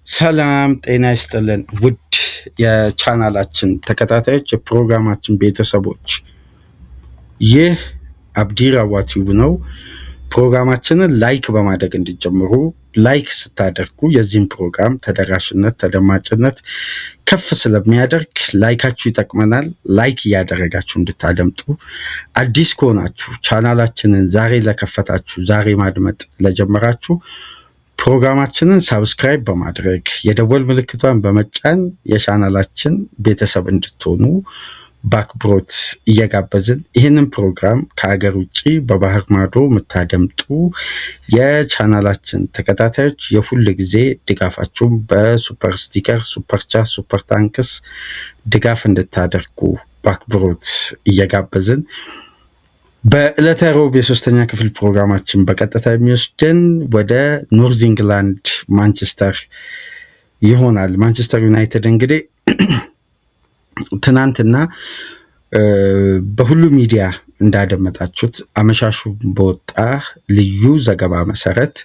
ሰላም ጤና ይስጥልን ውድ የቻናላችን ተከታታዮች የፕሮግራማችን ቤተሰቦች፣ ይህ አብዲራዋ ቲዩብ ነው። ፕሮግራማችንን ላይክ በማድረግ እንዲጀምሩ። ላይክ ስታደርጉ የዚህም ፕሮግራም ተደራሽነት ተደማጭነት ከፍ ስለሚያደርግ ላይካችሁ ይጠቅመናል። ላይክ እያደረጋችሁ እንድታደምጡ፣ አዲስ ከሆናችሁ ቻናላችንን ዛሬ ለከፈታችሁ፣ ዛሬ ማድመጥ ለጀመራችሁ ፕሮግራማችንን ሳብስክራይብ በማድረግ የደወል ምልክቷን በመጫን የቻናላችን ቤተሰብ እንድትሆኑ በአክብሮት እየጋበዝን ይህንን ፕሮግራም ከሀገር ውጭ በባህር ማዶ የምታደምጡ የቻናላችን ተከታታዮች የሁል ጊዜ ድጋፋችሁም በሱፐር ስቲከር፣ ሱፐር ቻት፣ ሱፐር ታንክስ ድጋፍ እንድታደርጉ በአክብሮት እየጋበዝን በዕለተ ሮብ የሶስተኛ ክፍል ፕሮግራማችን በቀጥታ የሚወስድን ወደ ኖርዝ ኢንግላንድ ማንቸስተር ይሆናል። ማንቸስተር ዩናይትድ እንግዲህ ትናንትና በሁሉ ሚዲያ እንዳደመጣችሁት አመሻሹ በወጣ ልዩ ዘገባ መሰረት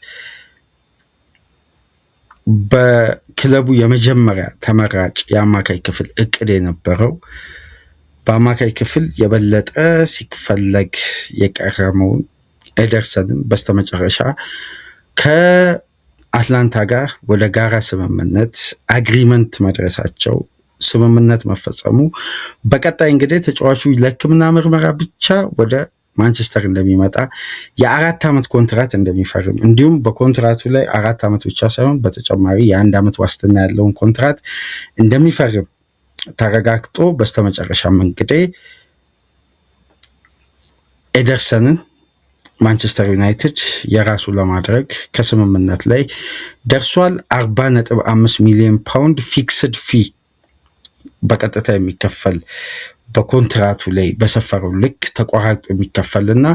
በክለቡ የመጀመሪያ ተመራጭ የአማካይ ክፍል እቅድ የነበረው በአማካይ ክፍል የበለጠ ሲፈለግ የቀረመውን ኤደርሰንን በስተመጨረሻ ከአትላንታ ጋር ወደ ጋራ ስምምነት አግሪመንት መድረሳቸው፣ ስምምነት መፈጸሙ፣ በቀጣይ እንግዲህ ተጫዋቹ ለሕክምና ምርመራ ብቻ ወደ ማንቸስተር እንደሚመጣ፣ የ4 ዓመት ኮንትራት እንደሚፈርም፣ እንዲሁም በኮንትራቱ ላይ 4 ዓመት ብቻ ሳይሆን በተጨማሪ የ1 ዓመት ዋስትና ያለውን ኮንትራት እንደሚፈርም ተረጋግጦ በስተመጨረሻም እንግዲህ ኤደርሰንን ማንቸስተር ዩናይትድ የራሱ ለማድረግ ከስምምነት ላይ ደርሷል። 40.5 ሚሊዮን ፓውንድ ፊክስድ ፊ በቀጥታ የሚከፈል በኮንትራቱ ላይ በሰፈረው ልክ ተቋራጭ የሚከፈልና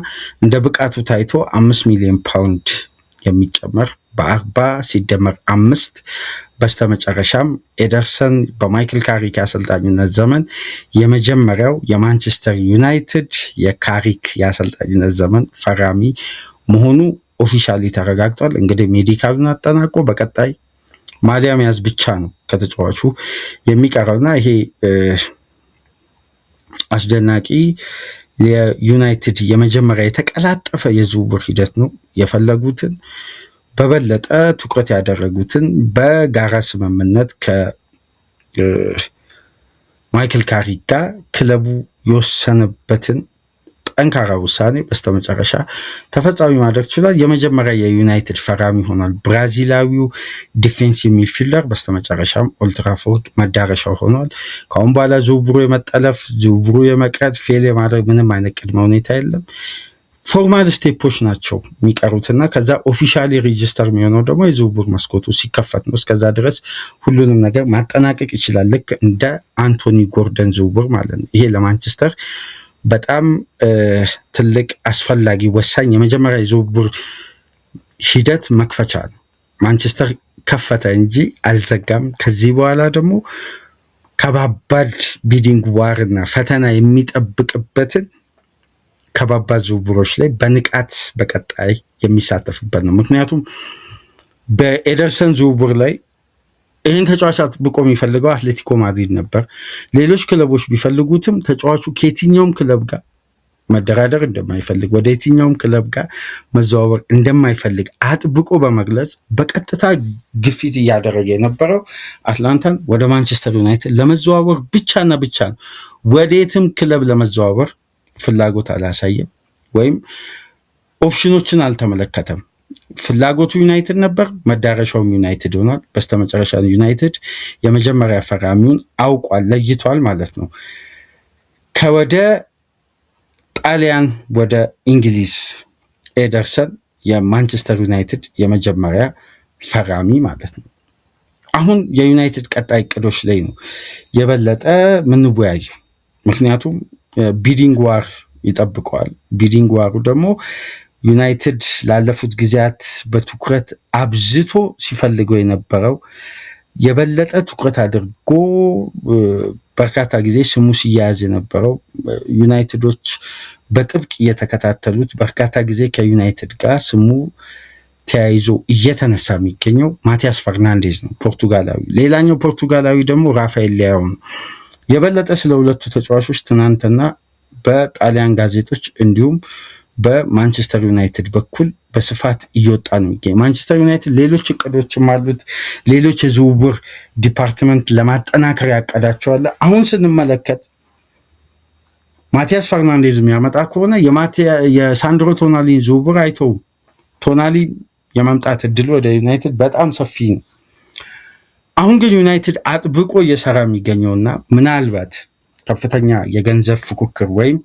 እንደ ብቃቱ ታይቶ 5 ሚሊዮን ፓውንድ የሚጨመር በ40 ሲደመር 5 በስተመጨረሻም ኤደርሰን በማይክል ካሪክ የአሰልጣኝነት ዘመን የመጀመሪያው የማንቸስተር ዩናይትድ የካሪክ የአሰልጣኝነት ዘመን ፈራሚ መሆኑ ኦፊሻሊ ተረጋግጧል። እንግዲህ ሜዲካሉን አጠናቆ በቀጣይ ማሊያ መያዝ ብቻ ነው ከተጫዋቹ የሚቀረውና ይሄ አስደናቂ የዩናይትድ የመጀመሪያ የተቀላጠፈ የዝውውር ሂደት ነው። የፈለጉትን በበለጠ ትኩረት ያደረጉትን በጋራ ስምምነት ከማይክል ካሪክ ጋር ክለቡ የወሰነበትን ጠንካራ ውሳኔ በስተመጨረሻ ተፈጻሚ ማድረግ ችሏል። የመጀመሪያ የዩናይትድ ፈራሚ ሆኗል። ብራዚላዊው ዲፌንሲቭ ሚድፊልደር በስተመጨረሻም ኦልትራፎርድ መዳረሻው ሆኗል። ከአሁን በኋላ ዝውውሩ የመጠለፍ ዝውውሩ የመቅረት ፌል የማድረግ ምንም አይነት ቅድመ ሁኔታ የለም። ፎርማል ስቴፖች ናቸው የሚቀሩትና ከዛ ኦፊሻሊ ሬጂስተር የሚሆነው ደግሞ የዝውውር መስኮቱ ሲከፈት ነው። እስከዛ ድረስ ሁሉንም ነገር ማጠናቀቅ ይችላል። ልክ እንደ አንቶኒ ጎርደን ዝውውር ማለት ነው። ይሄ ለማንቸስተር በጣም ትልቅ አስፈላጊ ወሳኝ የመጀመሪያ የዝውውር ሂደት መክፈቻ ነው። ማንቸስተር ከፈተ እንጂ አልዘጋም። ከዚህ በኋላ ደግሞ ከባባድ ቢዲንግ ዋርና ፈተና የሚጠብቅበትን ከባባድ ዝውውሮች ላይ በንቃት በቀጣይ የሚሳተፍበት ነው። ምክንያቱም በኤደርሰን ዝውውር ላይ ይህን ተጫዋች አጥብቆ የሚፈልገው አትሌቲኮ ማድሪድ ነበር። ሌሎች ክለቦች ቢፈልጉትም ተጫዋቹ ከየትኛውም ክለብ ጋር መደራደር እንደማይፈልግ፣ ወደ የትኛውም ክለብ ጋር መዘዋወር እንደማይፈልግ አጥብቆ በመግለጽ በቀጥታ ግፊት እያደረገ የነበረው አትላንታን ወደ ማንቸስተር ዩናይትድ ለመዘዋወር ብቻና ብቻ ነው። ወደየትም ክለብ ለመዘዋወር ፍላጎት አላሳየም ወይም ኦፕሽኖችን አልተመለከተም። ፍላጎቱ ዩናይትድ ነበር፣ መዳረሻውም ዩናይትድ ሆኗል። በስተመጨረሻ ዩናይትድ የመጀመሪያ ፈራሚውን አውቋል፣ ለይቷል ማለት ነው። ከወደ ጣሊያን ወደ እንግሊዝ ኤደርሰን የማንቸስተር ዩናይትድ የመጀመሪያ ፈራሚ ማለት ነው። አሁን የዩናይትድ ቀጣይ እቅዶች ላይ ነው የበለጠ ምንወያየው። ምክንያቱም ቢዲንግ ዋር ይጠብቀዋል። ቢዲንግ ዋሩ ደግሞ ዩናይትድ ላለፉት ጊዜያት በትኩረት አብዝቶ ሲፈልገው የነበረው የበለጠ ትኩረት አድርጎ በርካታ ጊዜ ስሙ ሲያያዝ የነበረው ዩናይትዶች በጥብቅ እየተከታተሉት በርካታ ጊዜ ከዩናይትድ ጋር ስሙ ተያይዞ እየተነሳ የሚገኘው ማቲያስ ፈርናንዴዝ ነው፣ ፖርቱጋላዊ። ሌላኛው ፖርቱጋላዊ ደግሞ ራፋኤል ሊያው ነው። የበለጠ ስለ ሁለቱ ተጫዋቾች ትናንትና በጣሊያን ጋዜጦች እንዲሁም በማንቸስተር ዩናይትድ በኩል በስፋት እየወጣ ነው የሚገኝ። ማንቸስተር ዩናይትድ ሌሎች እቅዶችም አሉት፣ ሌሎች የዝውውር ዲፓርትመንት ለማጠናከር ያቀዳቸዋል። አሁን ስንመለከት ማቲያስ ፈርናንዴዝ የሚያመጣ ከሆነ የሳንድሮ ቶናሊን ዝውውር አይተውም። ቶናሊ የመምጣት እድል ወደ ዩናይትድ በጣም ሰፊ ነው። አሁን ግን ዩናይትድ አጥብቆ እየሰራ የሚገኘውና ምናልባት ከፍተኛ የገንዘብ ፉክክር ወይም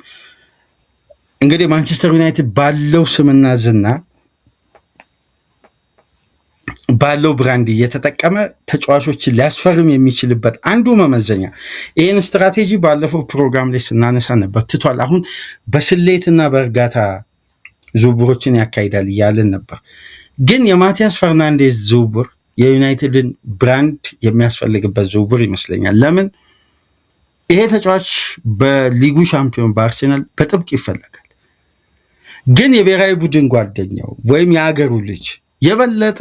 እንግዲህ ማንቸስተር ዩናይትድ ባለው ስምና ዝና ባለው ብራንድ እየተጠቀመ ተጫዋቾችን ሊያስፈርም የሚችልበት አንዱ መመዘኛ፣ ይህን ስትራቴጂ ባለፈው ፕሮግራም ላይ ስናነሳ ነበር፣ ትቷል። አሁን በስሌትና በእርጋታ ዝውውሮችን ያካሂዳል እያልን ነበር። ግን የማቲያስ ፈርናንዴዝ ዝውውር የዩናይትድን ብራንድ የሚያስፈልግበት ዝውውር ይመስለኛል። ለምን? ይሄ ተጫዋች በሊጉ ሻምፒዮን በአርሴናል በጥብቅ ይፈለጋል። ግን የብሔራዊ ቡድን ጓደኛው ወይም የሀገሩ ልጅ የበለጠ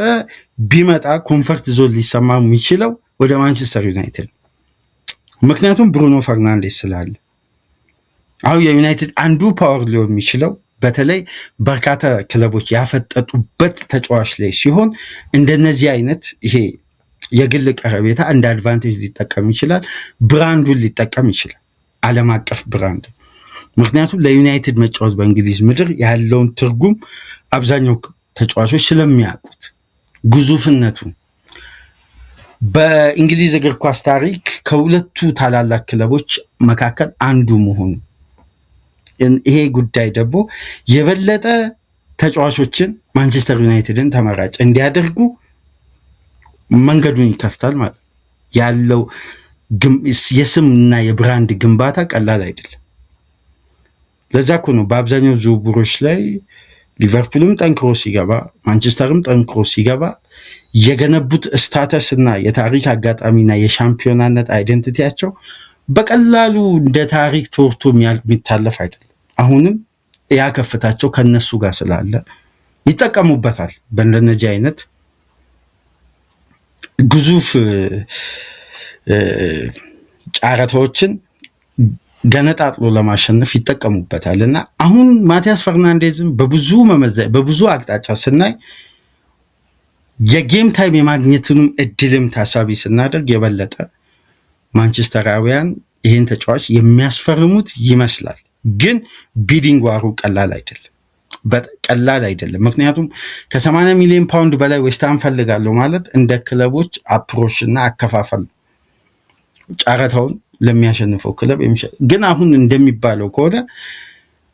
ቢመጣ ኮንፈርት ዞን ሊሰማ የሚችለው ወደ ማንቸስተር ዩናይትድ፣ ምክንያቱም ብሩኖ ፈርናንዴዝ ስላለ። አሁን የዩናይትድ አንዱ ፓወር ሊሆን የሚችለው በተለይ በርካታ ክለቦች ያፈጠጡበት ተጫዋች ላይ ሲሆን እንደነዚህ አይነት ይሄ የግል ቀረቤታ እንደ አድቫንቴጅ ሊጠቀም ይችላል። ብራንዱን ሊጠቀም ይችላል፣ ዓለም አቀፍ ብራንድ። ምክንያቱም ለዩናይትድ መጫወት በእንግሊዝ ምድር ያለውን ትርጉም አብዛኛው ተጫዋቾች ስለሚያውቁት ግዙፍነቱን። በእንግሊዝ እግር ኳስ ታሪክ ከሁለቱ ታላላቅ ክለቦች መካከል አንዱ መሆኑ፣ ይሄ ጉዳይ ደግሞ የበለጠ ተጫዋቾችን ማንቸስተር ዩናይትድን ተመራጭ እንዲያደርጉ መንገዱን ይከፍታል ማለት ነው። ያለው የስምና የብራንድ ግንባታ ቀላል አይደለም። ለዛ እኮ ነው በአብዛኛው ዝውውሮች ላይ ሊቨርፑልም ጠንክሮ ሲገባ፣ ማንቸስተርም ጠንክሮ ሲገባ የገነቡት ስታተስ እና የታሪክ አጋጣሚና የሻምፒዮናነት አይደንቲቲያቸው በቀላሉ እንደ ታሪክ ተወርቶ የሚታለፍ አይደለም። አሁንም ያ ከፍታቸው ከነሱ ጋር ስላለ ይጠቀሙበታል። በእንደነዚህ አይነት ግዙፍ ጨዋታዎችን ገነጣጥሎ ለማሸነፍ ይጠቀሙበታል። እና አሁን ማቲያስ ፈርናንዴዝም በብዙ አቅጣጫ ስናይ የጌም ታይም የማግኘትንም እድልም ታሳቢ ስናደርግ የበለጠ ማንቸስተራውያን ይህን ተጫዋች የሚያስፈርሙት ይመስላል። ግን ቢዲንግ ዋሩ ቀላል አይደለም። ምክንያቱም ከ80 ሚሊዮን ፓውንድ በላይ ዌስትሃም ፈልጋለሁ ማለት እንደ ክለቦች አፕሮች እና አከፋፈል ጨረታውን ለሚያሸንፈው ክለብ ግን አሁን እንደሚባለው ከሆነ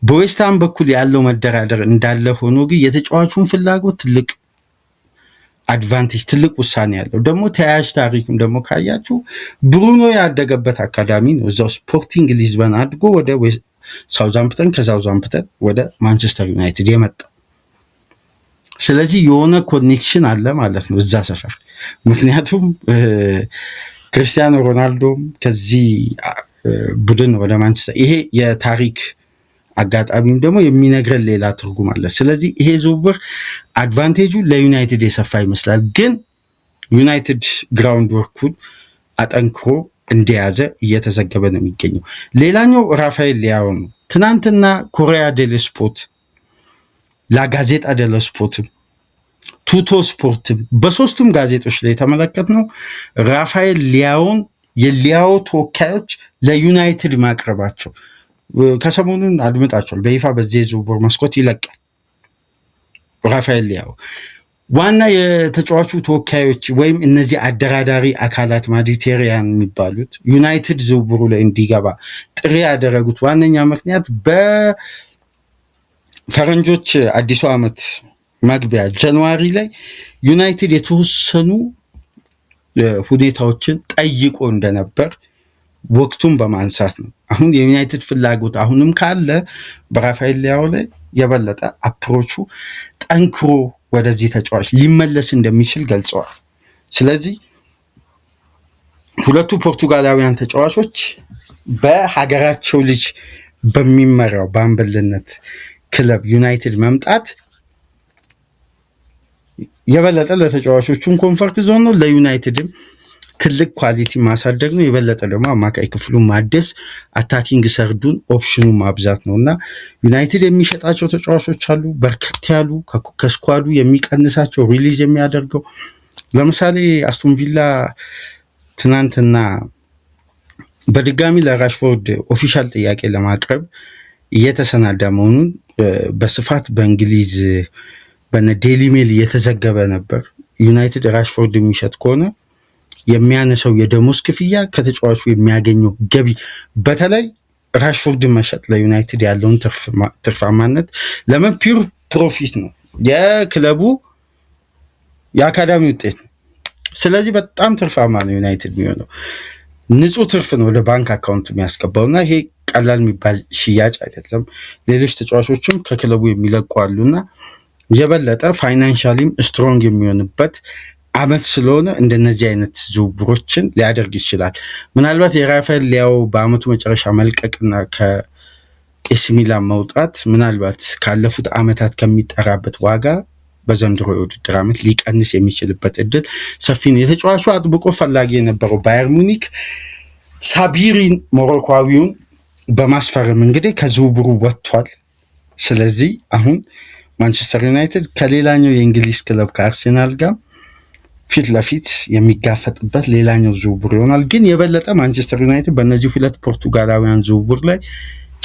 በዌስትሃም በኩል ያለው መደራደር እንዳለ ሆኖ ግን የተጫዋቹን ፍላጎት ትልቅ አድቫንቴጅ፣ ትልቅ ውሳኔ ያለው ደግሞ ተያያዥ ታሪክም ደግሞ ካያችሁ ብሩኖ ያደገበት አካዳሚ ነው። እዛው ስፖርቲንግ ሊዝበን አድጎ ወደ ሳውዛምፕተን፣ ከሳውዛምፕተን ወደ ማንቸስተር ዩናይትድ የመጣው። ስለዚህ የሆነ ኮኔክሽን አለ ማለት ነው እዛ ሰፈር። ምክንያቱም ክርስቲያኖ ሮናልዶም ከዚህ ቡድን ወደ ማንቸስተር፣ ይሄ የታሪክ አጋጣሚም ደግሞ የሚነግረን ሌላ ትርጉም አለ። ስለዚህ ይሄ ዝውውር አድቫንቴጁ ለዩናይትድ የሰፋ ይመስላል። ግን ዩናይትድ ግራውንድ ወርኩን አጠንክሮ እንደያዘ እየተዘገበ ነው የሚገኘው። ሌላኛው ራፋኤል ሊያው ነው። ትናንትና ኮሪያ ዴል ስፖርት፣ ላጋዜጣ ዴል ስፖርትም፣ ቱቶ ስፖርትም በሶስቱም ጋዜጦች ላይ የተመለከትነው ራፋኤል ሊያውን የሊያው ተወካዮች ለዩናይትድ ማቅረባቸው ከሰሞኑን አድምጣቸዋል። በይፋ በዚህ የዝውውር መስኮት ይለቃል ራፋኤል ሊያው። ዋና የተጫዋቹ ተወካዮች ወይም እነዚህ አደራዳሪ አካላት ማዲቴሪያን የሚባሉት ዩናይትድ ዝውውሩ ላይ እንዲገባ ጥሪ ያደረጉት ዋነኛ ምክንያት በፈረንጆች አዲሱ ዓመት መግቢያ ጃንዋሪ ላይ ዩናይትድ የተወሰኑ ሁኔታዎችን ጠይቆ እንደነበር ወቅቱን በማንሳት ነው። አሁን የዩናይትድ ፍላጎት አሁንም ካለ በራፋኤል ሊያው ላይ የበለጠ አፕሮቹ ጠንክሮ ወደዚህ ተጫዋች ሊመለስ እንደሚችል ገልጸዋል። ስለዚህ ሁለቱ ፖርቱጋላውያን ተጫዋቾች በሀገራቸው ልጅ በሚመራው በአምበልነት ክለብ ዩናይትድ መምጣት የበለጠ ለተጫዋቾቹም ኮንፈርት ዞን ነው፣ ለዩናይትድም ትልቅ ኳሊቲ ማሳደግ ነው። የበለጠ ደግሞ አማካይ ክፍሉን ማደስ፣ አታኪንግ ሰርዱን ኦፕሽኑ ማብዛት ነው እና ዩናይትድ የሚሸጣቸው ተጫዋቾች አሉ በርከት ያሉ ከስኳዱ የሚቀንሳቸው ሪሊዝ የሚያደርገው። ለምሳሌ አስቶን ቪላ ትናንትና በድጋሚ ለራሽፎርድ ኦፊሻል ጥያቄ ለማቅረብ እየተሰናዳ መሆኑን በስፋት በእንግሊዝ በነ ዴሊ ሜል እየተዘገበ ነበር። ዩናይትድ ራሽፎርድ የሚሸጥ ከሆነ የሚያነሰው የደሞዝ ክፍያ ከተጫዋቹ የሚያገኘው ገቢ በተለይ ራሽፎርድን መሸጥ ለዩናይትድ ያለውን ትርፋማነት ለምን ፒውር ፕሮፊት ነው፣ የክለቡ የአካዳሚ ውጤት ነው። ስለዚህ በጣም ትርፋማ ነው ዩናይትድ የሚሆነው፣ ንጹህ ትርፍ ነው ወደ ባንክ አካውንት የሚያስገባው እና ይሄ ቀላል የሚባል ሽያጭ አይደለም። ሌሎች ተጫዋቾችም ከክለቡ የሚለቁ አሉና የበለጠ ፋይናንሻሊም ስትሮንግ የሚሆንበት አመት ስለሆነ እንደነዚህ አይነት ዝውውሮችን ሊያደርግ ይችላል። ምናልባት የራፋኤል ሊያው በአመቱ መጨረሻ መልቀቅና ከኤሲ ሚላን መውጣት ምናልባት ካለፉት አመታት ከሚጠራበት ዋጋ በዘንድሮ የውድድር አመት ሊቀንስ የሚችልበት እድል ሰፊ ነው። የተጫዋቹ አጥብቆ ፈላጊ የነበረው ባየር ሙኒክ ሳቢሪን ሞሮኳዊውን በማስፈረም እንግዲህ ከዝውውሩ ወጥቷል። ስለዚህ አሁን ማንቸስተር ዩናይትድ ከሌላኛው የእንግሊዝ ክለብ ከአርሴናል ጋር ፊት ለፊት የሚጋፈጥበት ሌላኛው ዝውውር ይሆናል። ግን የበለጠ ማንቸስተር ዩናይትድ በእነዚህ ሁለት ፖርቱጋላውያን ዝውውር ላይ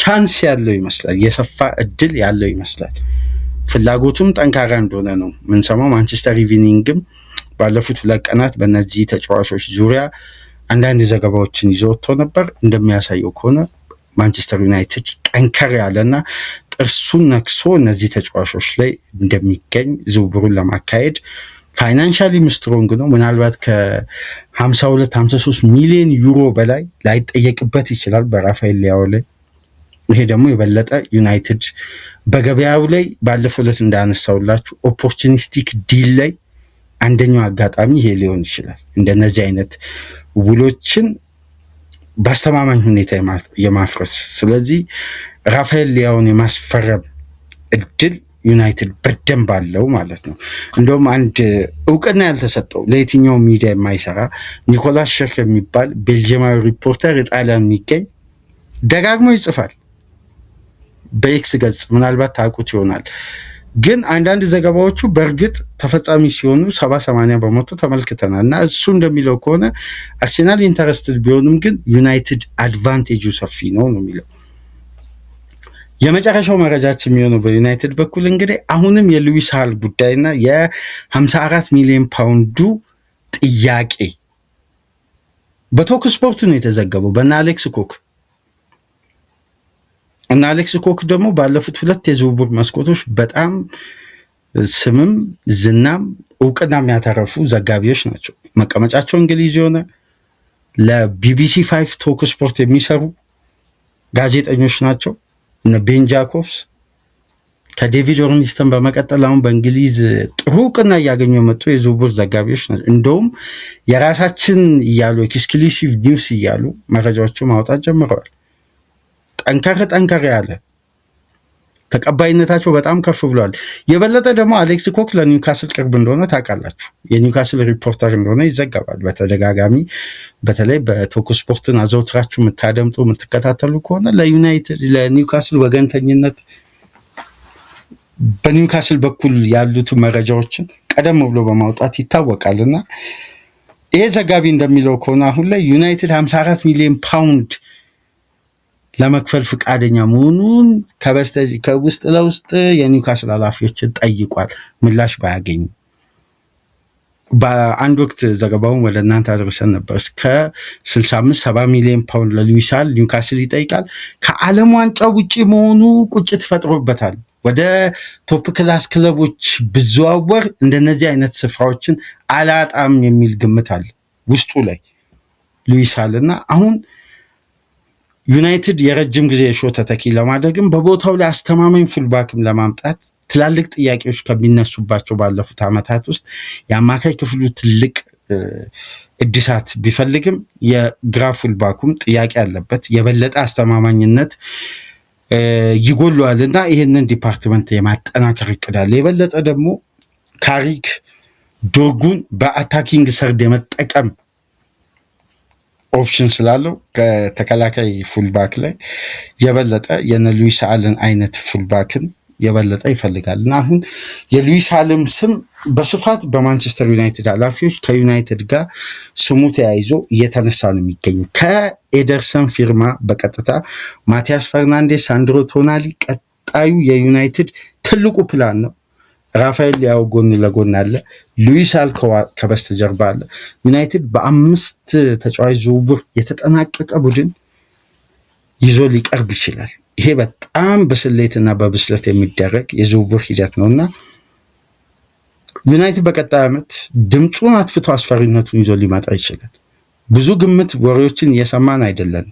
ቻንስ ያለው ይመስላል፣ የሰፋ እድል ያለው ይመስላል። ፍላጎቱም ጠንካራ እንደሆነ ነው ምንሰማው። ማንቸስተር ኢቭኒንግም ባለፉት 2 ቀናት በእነዚህ ተጫዋቾች ዙሪያ አንዳንድ ዘገባዎችን ይዞ ወጥቶ ነበር። እንደሚያሳየው ከሆነ ማንቸስተር ዩናይትድ ጠንከር ያለና ጥርሱን ነክሶ እነዚህ ተጫዋቾች ላይ እንደሚገኝ ዝውውሩን ለማካሄድ ፋይናንሻሊ ስትሮንግ ነው። ምናልባት ከ52-53 ሚሊዮን ዩሮ በላይ ላይጠየቅበት ይችላል በራፋኤል ሊያው ላይ። ይሄ ደግሞ የበለጠ ዩናይትድ በገበያው ላይ ባለፈው ዕለት እንዳነሳውላችሁ ኦፖርቹኒስቲክ ዲል ላይ አንደኛው አጋጣሚ ይሄ ሊሆን ይችላል። እንደነዚህ አይነት ውሎችን በአስተማማኝ ሁኔታ የማፍረስ ስለዚህ ራፋኤል ሊያውን የማስፈረም እድል ዩናይትድ በደንብ አለው ማለት ነው። እንደውም አንድ እውቅና ያልተሰጠው ለየትኛው ሚዲያ የማይሰራ ኒኮላስ ሸክ የሚባል ቤልጂየማዊ ሪፖርተር ጣሊያን የሚገኝ ደጋግሞ ይጽፋል በኤክስ ገጽ፣ ምናልባት ታውቁት ይሆናል። ግን አንዳንድ ዘገባዎቹ በእርግጥ ተፈጻሚ ሲሆኑ 70-80 በመቶ ተመልክተናል እና እሱ እንደሚለው ከሆነ አርሴናል ኢንተረስትድ ቢሆንም ግን ዩናይትድ አድቫንቴጁ ሰፊ ነው የሚለው። የመጨረሻው መረጃችን የሚሆነው በዩናይትድ በኩል እንግዲህ አሁንም የሉዊስ ሃል ጉዳይና የ54 ሚሊዮን ፓውንዱ ጥያቄ በቶክ ስፖርት ነው የተዘገበው በእነ አሌክስ ኮክ እና አሌክስ ኮክ ደግሞ ባለፉት 2 የዝውውር መስኮቶች በጣም ስምም ዝናም እውቅናም ያተረፉ ዘጋቢዎች ናቸው። መቀመጫቸው እንግሊዝ የሆነ ለቢቢሲ 5 ቶክ ስፖርት የሚሰሩ ጋዜጠኞች ናቸው። እነ ቤን ጃኮብስ ከዴቪድ ኦርኒስተን በመቀጠል አሁን በእንግሊዝ ጥሩ እውቅና እያገኙ የመጡ የዝውውር ዘጋቢዎች ናቸው። እንደውም የራሳችን እያሉ ኤክስክሉሲቭ ኒውስ እያሉ መረጃዎችን ማውጣት ጀምረዋል። ጠንከር ያለ ተቀባይነታቸው በጣም ከፍ ብሏል። የበለጠ ደግሞ አሌክስ ኮክ ለኒውካስል ቅርብ እንደሆነ ታውቃላችሁ። የኒውካስል ሪፖርተር እንደሆነ ይዘገባል በተደጋጋሚ። በተለይ በቶክ ስፖርትን አዘውትራችሁ የምታደምጡ የምትከታተሉ ከሆነ ለዩናይትድ ለኒውካስል ወገንተኝነት በኒውካስል በኩል ያሉት መረጃዎችን ቀደም ብሎ በማውጣት ይታወቃልና ይሄ ዘጋቢ እንደሚለው ከሆነ አሁን ላይ ዩናይትድ 54 ሚሊዮን ፓውንድ ለመክፈል ፍቃደኛ መሆኑን ከውስጥ ለውስጥ የኒውካስል ኃላፊዎችን ጠይቋል። ምላሽ ባያገኙ በአንድ ወቅት ዘገባውን ወደ እናንተ አድርሰን ነበር። እስከ 65-70 ሚሊዮን ፓውንድ ለሉዊስ ሃል ኒውካስል ይጠይቃል። ከዓለም ዋንጫ ውጪ መሆኑ ቁጭት ፈጥሮበታል። ወደ ቶፕ ክላስ ክለቦች ብዘዋወር እንደነዚህ አይነት ስፍራዎችን አላጣም የሚል ግምት አለ ውስጡ ላይ ሉዊስ ሃል እና አሁን ዩናይትድ የረጅም ጊዜ የሾ ተተኪ ለማድረግም በቦታው ላይ አስተማማኝ ፉልባክም ለማምጣት ትላልቅ ጥያቄዎች ከሚነሱባቸው ባለፉት ዓመታት ውስጥ የአማካይ ክፍሉ ትልቅ እድሳት ቢፈልግም የግራ ፉልባኩም ጥያቄ ያለበት የበለጠ አስተማማኝነት ይጎለዋልና ይህንን ዲፓርትመንት የማጠናከር እቅድ አለ። የበለጠ ደግሞ ካሪክ ዶርጉን በአታኪንግ ሰርድ የመጠቀም ኦፕሽን ስላለው ከተከላካይ ፉልባክ ላይ የበለጠ የነ ሉዊስ አልን አይነት ፉልባክን የበለጠ ይፈልጋል እና አሁን የሉዊስ አልም ስም በስፋት በማንቸስተር ዩናይትድ ኃላፊዎች ከዩናይትድ ጋር ስሙ ተያይዞ እየተነሳ ነው የሚገኘው። ከኤደርሰን ፊርማ በቀጥታ ማቲያስ ፈርናንዴስ፣ ሳንድሮ ቶናሊ ቀጣዩ የዩናይትድ ትልቁ ፕላን ነው። ራፋኤል ሊያው ጎን ለጎን አለ፣ ሉዊስ አል ከበስተጀርባ አለ። ዩናይትድ በ5 ተጫዋች ዝውውር የተጠናቀቀ ቡድን ይዞ ሊቀርብ ይችላል። ይሄ በጣም በስሌትና በብስለት የሚደረግ የዝውውር ሂደት ነውና ዩናይትድ በቀጣይ ዓመት ድምፁን አጥፍቶ አስፈሪነቱን ይዞ ሊመጣ ይችላል። ብዙ ግምት ወሬዎችን እየሰማን አይደለም፣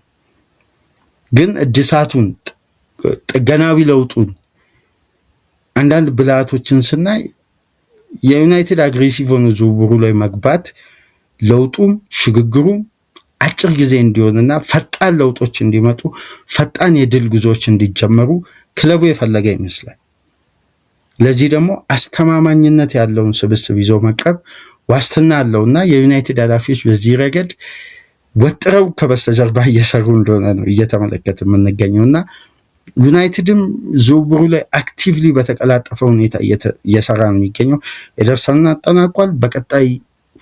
ግን እድሳቱን፣ ጥገናዊ ለውጡን፣ አንዳንድ ብልሃቶችን ስናይ የዩናይትድ አግሬሲቭ ሆኖ ዝውውሩ ላይ መግባት ለውጡም ሽግግሩም አጭር ጊዜ እንዲሆንና ፈጣን ለውጦች እንዲመጡ ፈጣን የድል ጉዞዎች እንዲጀመሩ ክለቡ የፈለገ ይመስላል። ለዚህ ደግሞ አስተማማኝነት ያለውን ስብስብ ይዞ መቅረብ ዋስትና አለውና የዩናይትድ ኃላፊዎች በዚህ ረገድ ወጥረው ከበስተጀርባ እየሰሩ እንደሆነ ነው እየተመለከት የምንገኘውና ዩናይትድም ዝውውሩ ላይ አክቲቭሊ በተቀላጠፈ ሁኔታ እየሰራ ነው የሚገኘው። ኤደርሰንን አጠናቋል። በቀጣይ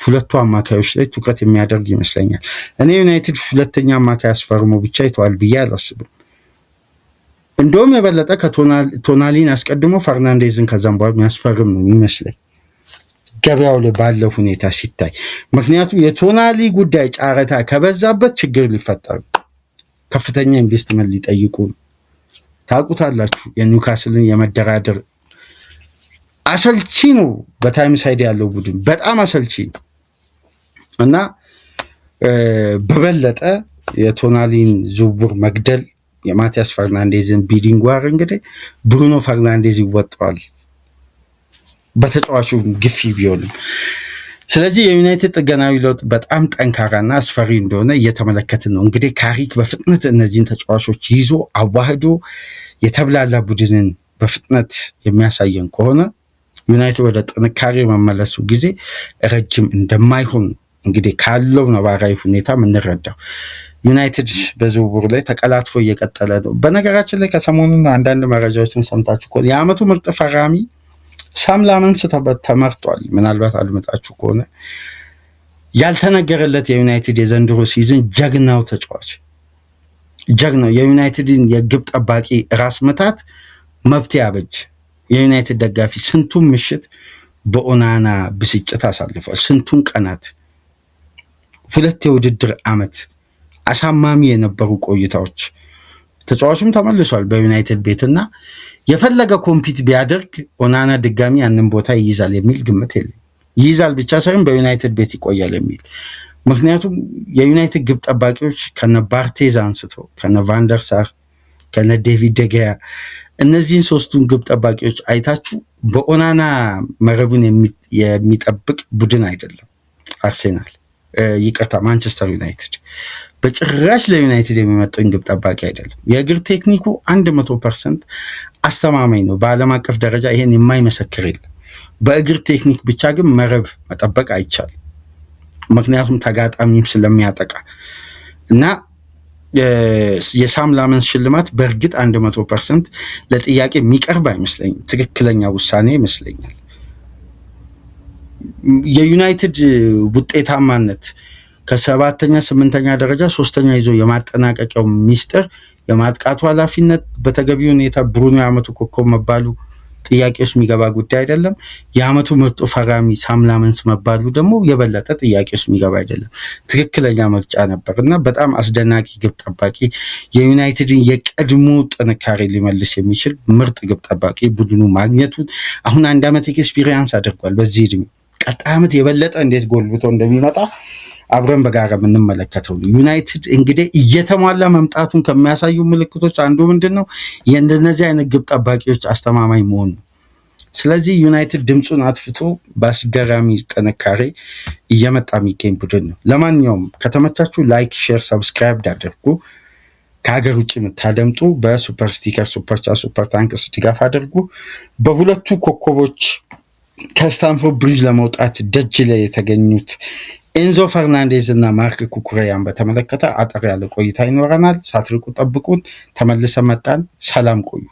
ሁለቱ አማካዮች ላይ ትኩረት የሚያደርግ ይመስለኛል። እኔ ዩናይትድ ሁለተኛ አማካይ አስፈርሞ ብቻ ይተዋል ብዬ አላስብም። እንደውም የበለጠ ከቶናሊን አስቀድሞ ፈርናንዴዝን ከዛም በኋላ የሚያስፈርም ነው የሚመስለኝ ገበያው ላይ ባለው ሁኔታ ሲታይ። ምክንያቱም የቶናሊ ጉዳይ ጨረታ ከበዛበት ችግር ሊፈጠር ከፍተኛ ኢንቨስትመንት ሊጠይቁ ታውቁታላችሁ። የኒውካስልን የመደራደር አሰልቺ ነው። በታይም ሳይድ ያለው ቡድን በጣም አሰልቺ እና በበለጠ የቶናሊን ዝውውር መግደል የማቲያስ ፈርናንዴዝን ቢዲንግ ዋር እንግዲህ ብሩኖ ፈርናንዴዝ ይወጣዋል በተጫዋቹ ግፊ ቢሆንም። ስለዚህ የዩናይትድ ጥገናዊ ለውጥ በጣም ጠንካራና አስፈሪ እንደሆነ እየተመለከትን ነው። እንግዲህ ካሪክ በፍጥነት እነዚህን ተጫዋቾች ይዞ አዋህዶ የተብላላ ቡድንን በፍጥነት የሚያሳየን ከሆነ ዩናይትድ ወደ ጥንካሬ መመለሱ ጊዜ ረጅም እንደማይሆን እንግዲህ ካለው ነባራዊ ሁኔታ የምንረዳው። ዩናይትድ በዝውውሩ ላይ ተቀላጥፎ እየቀጠለ ነው። በነገራችን ላይ ከሰሞኑን አንዳንድ መረጃዎችን ሰምታችሁ ከሆነ የዓመቱ ምርጥ ፈራሚ ሳም ላመንስ ተመርጧል። ምናልባት አልመጣችሁ ከሆነ ያልተነገረለት የዩናይትድ የዘንድሮ ሲዝን ጀግናው ተጫዋች ጀግናው የዩናይትድን የግብ ጠባቂ ራስ ምታት መብት ያበጅ የዩናይትድ ደጋፊ ስንቱን ምሽት በኦናና ብስጭት አሳልፏል። ስንቱን ቀናት 2 የውድድር ዓመት አሳማሚ የነበሩ ቆይታዎች። ተጫዋቹም ተመልሷል በዩናይትድ ቤትና የፈለገ ኮምፒት ቢያደርግ ኦናና ድጋሚ ያንን ቦታ ይይዛል የሚል ግምት የለም። ይይዛል ብቻ ሳይሆን በዩናይትድ ቤት ይቆያል የሚል። ምክንያቱም የዩናይትድ ግብ ጠባቂዎች ከነ ባርቴዝ አንስቶ ከነ ቫንደርሳር ከነ ዴቪድ ደገያ እነዚህን 3ቱን ግብ ጠባቂዎች አይታችሁ በኦናና መረቡን የሚጠብቅ ቡድን አይደለም አርሴናል፣ ይቅርታ ማንቸስተር ዩናይትድ በጭራሽ ለዩናይትድ የሚመጥን ግብ ጠባቂ አይደለም። የእግር ቴክኒኩ 100% አስተማማኝ ነው። በዓለም አቀፍ ደረጃ ይሄን የማይመሰክር የለም። በእግር ቴክኒክ ብቻ ግን መረብ መጠበቅ አይቻልም። ምክንያቱም ተጋጣሚም ስለሚያጠቃ እና የሳም ላመንስ ሽልማት በእርግጥ 100% ለጥያቄ የሚቀርብ አይመስለኝም። ትክክለኛ ውሳኔ ይመስለኛል። የዩናይትድ ውጤታማነት ከ7ኛ 8ኛ ደረጃ 3ኛ ይዞ የማጠናቀቂያው ሚስጥር የማጥቃቱ ኃላፊነት በተገቢ ሁኔታ ብሩኖ የዓመቱ ኮከብ መባሉ ጥያቄ ውስጥ የሚገባ ጉዳይ አይደለም። የዓመቱ ምርጡ ፈራሚ ሳም ላመንስ መባሉ ደግሞ የበለጠ ጥያቄ ውስጥ የሚገባ አይደለም። ትክክለኛ ምርጫ ነበር እና በጣም አስደናቂ ግብ ጠባቂ የዩናይትድን የቀድሞ ጥንካሬ ሊመልስ የሚችል ምርጥ ግብ ጠባቂ ቡድኑ ማግኘቱን አሁን 1 ዓመት ኤክስፒሪየንስ አድርጓል። በዚህ ዕድሜ ቀጣይ ዓመት የበለጠ እንዴት ጎልብቶ እንደሚመጣ አብረን በጋራ የምንመለከተው ነው። ዩናይትድ እንግዲህ እየተሟላ መምጣቱን ከሚያሳዩ ምልክቶች አንዱ ምንድነው? የእንደነዚህ አይነት ግብ ጠባቂዎች አስተማማኝ መሆኑ። ስለዚህ ዩናይትድ ድምፁን አጥፍቶ በአስገራሚ ጥንካሬ እየመጣ የሚገኝ ቡድን ነው። ለማንኛውም ከተመቻችሁ ላይክ፣ ሼር፣ ሰብስክራይብ አድርጉ። ከሀገር ውጭ የምታደምጡ በሱፐር ስቲከር፣ ሱፐር ቻት፣ ሱፐር ታንክስ ድጋፍ አድርጉ። በሁለቱ ኮከቦች ከስታንፎርድ ብሪጅ ለመውጣት ደጅ ላይ የተገኙት ኤንዞ ፈርናንዴዝ እና ማርክ ኩኩሬያን በተመለከተ አጠር ያለ ቆይታ ይኖረናል። ሳትርቁ ጠብቁን። ተመልሰን መጣን። ሰላም ቆዩ።